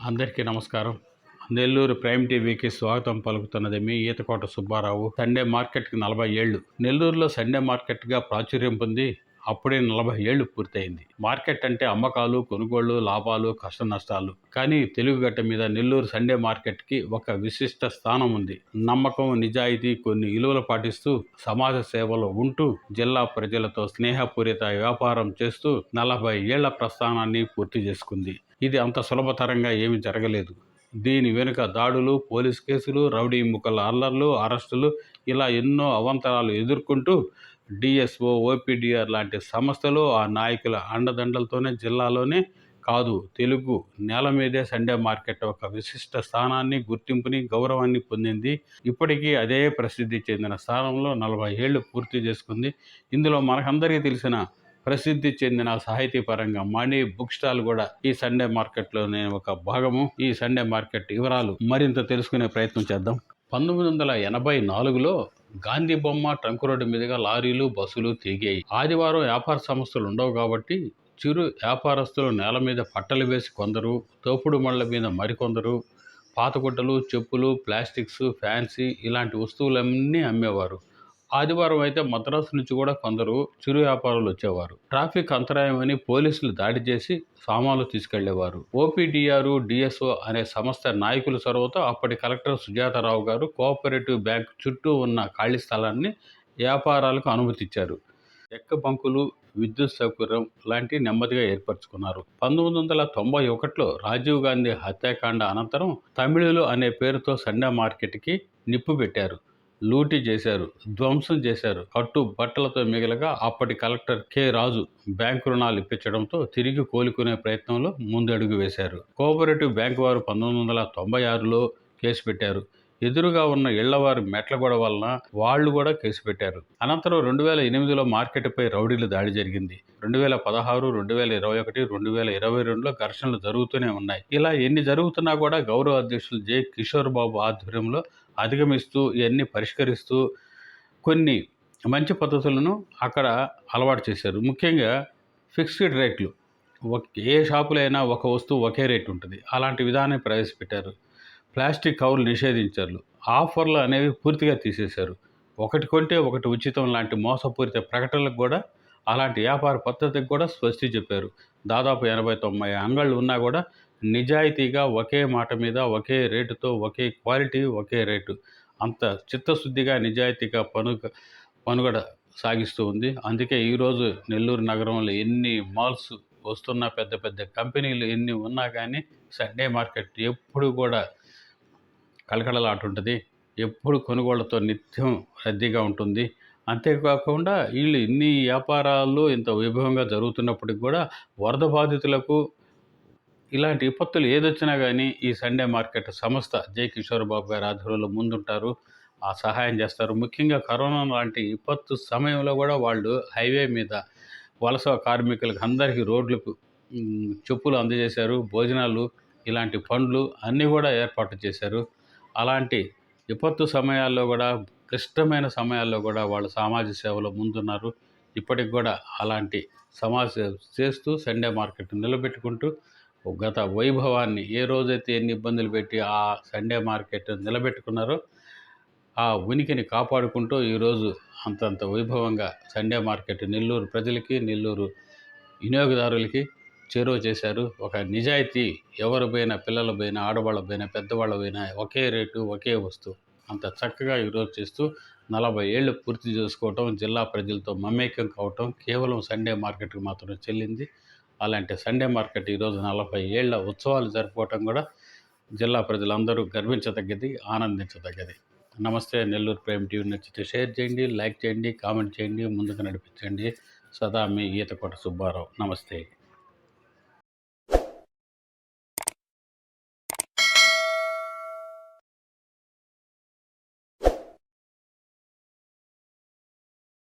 అందరికీ నమస్కారం. నెల్లూరు ప్రైమ్ టీవీకి స్వాగతం పలుకుతున్నది మీ ఈతకోట సుబ్బారావు. సండే మార్కెట్కి 40 ఏళ్ళు. నెల్లూరులో సండే మార్కెట్గా ప్రాచుర్యం పొంది అప్పుడే 40 ఏళ్ళు పూర్తయింది. మార్కెట్ అంటే అమ్మకాలు, కొనుగోళ్లు, లాభాలు, కష్ట నష్టాలు. కానీ తెలుగుగడ్డ మీద నెల్లూరు సండే మార్కెట్కి ఒక విశిష్ట స్థానం ఉంది. నమ్మకం, నిజాయితీ, కొన్ని విలువలు పాటిస్తూ సమాజ సేవలో ఉంటూ జిల్లా ప్రజలతో స్నేహపూరిత వ్యాపారం చేస్తూ 40 ఏళ్ల ప్రస్థానాన్ని పూర్తి చేసుకుంది. ఇది అంత సులభతరంగా ఏమీ జరగలేదు. దీని వెనుక దాడులు, పోలీస్ కేసులు, రౌడీ ముక్కల అల్లర్లు, అరెస్టులు ఇలా ఎన్నో అవాంతరాలు ఎదుర్కొంటూ డిఎస్ఓ, ఓపీడీఆర్ లాంటి సంస్థలు, ఆ నాయకుల అండదండలతోనే జిల్లాలోనే కాదు తెలుగు నేల మీదే సండే మార్కెట్ ఒక విశిష్ట స్థానాన్ని, గుర్తింపుని, గౌరవాన్ని పొందింది. ఇప్పటికీ అదే ప్రసిద్ధి చెందిన స్థానంలో 40 ఏళ్ళు పూర్తి చేసుకుంది. ఇందులో మనకందరికీ తెలిసిన ప్రసిద్ధి చెందిన సాహితీపరంగా మణి బుక్ స్టాల్ కూడా ఈ సండే మార్కెట్లోనే ఒక భాగము. ఈ సండే మార్కెట్ వివరాలు మరింత తెలుసుకునే ప్రయత్నం చేద్దాం. 1984లో గాంధీ బొమ్మ ట్రంక్ రోడ్డు మీదుగా లారీలు, బస్సులు తిరిగాయి. ఆదివారం వ్యాపార సంస్థలు ఉండవు కాబట్టి చిరు వ్యాపారస్తులు నేల మీద పట్టలు వేసి కొందరు, తోపుడు మళ్ల మీద మరికొందరు పాతగుడ్డలు, చెప్పులు, ప్లాస్టిక్స్, ఫ్యాన్సీ ఇలాంటి వస్తువులన్నీ అమ్మేవారు. ఆదివారం అయితే మద్రాసు నుంచి కూడా కొందరు చిరు వ్యాపారులు వచ్చేవారు. ట్రాఫిక్ అంతరాయమని పోలీసులు దాడి చేసి సామాన్లు తీసుకెళ్లేవారు. ఓపీడీఆర్, డిఎస్ఓ అనే సంస్థ నాయకుల చొరవతో అప్పటి కలెక్టర్ సుజాతారావు గారు కోఆపరేటివ్ బ్యాంక్ చుట్టూ ఉన్న ఖాళీ స్థలాన్ని వ్యాపారాలకు అనుమతిచ్చారు. చెక్క బంకులు, విద్యుత్ సౌకర్యం లాంటివి నెమ్మదిగా ఏర్పరచుకున్నారు. 1991లో రాజీవ్ గాంధీ హత్యాకాండ అనంతరం తమిళులు అనే పేరుతో సండే మార్కెట్కి నిప్పు పెట్టారు. లూటీ చేశారు, ధ్వంసం చేశారు. కట్టు బట్టలతో మిగలగా అప్పటి కలెక్టర్ కె రాజు బ్యాంకు రుణాలు ఇప్పించడంతో తిరిగి కోలుకునే ప్రయత్నంలో ముందడుగు వేశారు. కోఆపరేటివ్ బ్యాంకు వారు 1996లో కేసు పెట్టారు. ఎదురుగా ఉన్న ఇళ్లవారి మెట్లగొడ వలన వాళ్ళు కూడా కేసు పెట్టారు. అనంతరం 2008లో మార్కెట్పై రౌడీలు దాడి జరిగింది. 2016, 2021, 2022లో ఘర్షణలు జరుగుతూనే ఉన్నాయి. ఇలా ఎన్ని జరుగుతున్నా కూడా గౌరవ అధ్యక్షులు జె కిషోర్ బాబు ఆధ్వర్యంలో అధిగమిస్తూ ఇవన్నీ పరిష్కరిస్తూ కొన్ని మంచి పద్ధతులను అక్కడ అలవాటు చేశారు. ముఖ్యంగా ఫిక్స్డ్ రేట్లు. ఏ షాపులో అయినా ఒక వస్తువు ఒకే రేటు ఉంటుంది. అలాంటి విధానాన్ని ప్రవేశపెట్టారు. ప్లాస్టిక్ కవర్లు నిషేధించారు. ఆఫర్లు అనేవి పూర్తిగా తీసేశారు. ఒకటి కొంటే ఒకటి ఉచితం లాంటి మోసపూరిత ప్రకటనలకు కూడా, అలాంటి వ్యాపార పద్ధతికి కూడా స్వస్తి చెప్పారు. దాదాపు 80-90 అంగళ్ళు ఉన్నా కూడా నిజాయితీగా ఒకే మాట మీద ఒకే రేటుతో ఒకే క్వాలిటీ ఒకే రేటు అంత చిత్తశుద్ధిగా నిజాయితీగా పనుగడ సాగిస్తూ ఉంది. అందుకే ఈరోజు నెల్లూరు నగరంలో ఎన్ని మాల్స్ వస్తున్నా, పెద్ద పెద్ద కంపెనీలు ఎన్ని ఉన్నా కానీ సండే మార్కెట్ ఎప్పుడు కూడా కళకళలాటుంటుంది. ఎప్పుడు కొనుగోళ్లతో నిత్యం రద్దీగా ఉంటుంది. అంతేకాకుండా వీళ్ళు ఇన్ని వ్యాపారాలు ఇంత వైభవంగా జరుగుతున్నప్పటికి కూడా వరద బాధితులకు ఇలాంటి విపత్తులు ఏదొచ్చినా కానీ ఈ సండే మార్కెట్ సంస్థ జె కిషోర్ బాబు గారి ఆధ్వర్యంలో ముందుంటారు, ఆ సహాయం చేస్తారు. ముఖ్యంగా కరోనా లాంటి విపత్తు సమయంలో కూడా వాళ్ళు హైవే మీద వలస కార్మికులకు అందరికీ రోడ్లకు చెప్పులు అందజేశారు, భోజనాలు, ఇలాంటి పండ్లు అన్నీ కూడా ఏర్పాటు చేశారు. అలాంటి విపత్తు సమయాల్లో కూడా, క్లిష్టమైన సమయాల్లో కూడా వాళ్ళు సామాజిక సేవలో ముందున్నారు. ఇప్పటికి కూడా అలాంటి సమాజ సేవ చేస్తూ సండే మార్కెట్ నిలబెట్టుకుంటూ గత వైభవాన్ని ఏ రోజైతే ఎన్ని ఇబ్బందులు పెట్టి ఆ సండే మార్కెట్ నిలబెట్టుకున్నారో ఆ ఉనికిని కాపాడుకుంటూ ఈరోజు అంతంత వైభవంగా సండే మార్కెట్ నెల్లూరు ప్రజలకి, నెల్లూరు వినియోగదారులకి చేరువ చేశారు. ఒక నిజాయితీ, ఎవరు పోయినా, పిల్లల పోయినా, ఆడవాళ్ళ పోయినా, పెద్దవాళ్ళ పోయినా ఒకే రేటు ఒకే వస్తువు అంత చక్కగా ఈరోజు చేస్తూ 40 ఏళ్ళు పూర్తి చేసుకోవటం, జిల్లా ప్రజలతో మమేకం కావటం కేవలం సండే మార్కెట్కి మాత్రం చెల్లింది. అలాంటి సండే మార్కెట్ ఈరోజు 40 ఏళ్ల ఉత్సవాలు జరుపుకోవటం కూడా జిల్లా ప్రజలందరూ గర్వించదగ్గది, ఆనందించదగ్గది. నమస్తే. నెల్లూరు ప్రైమ్ టీవీ నచ్చితే షేర్ చేయండి, లైక్ చేయండి, కామెంట్ చేయండి, ముందుకు నడిపించండి. సదా మీ ఈతకోట సుబ్బారావు. నమస్తే.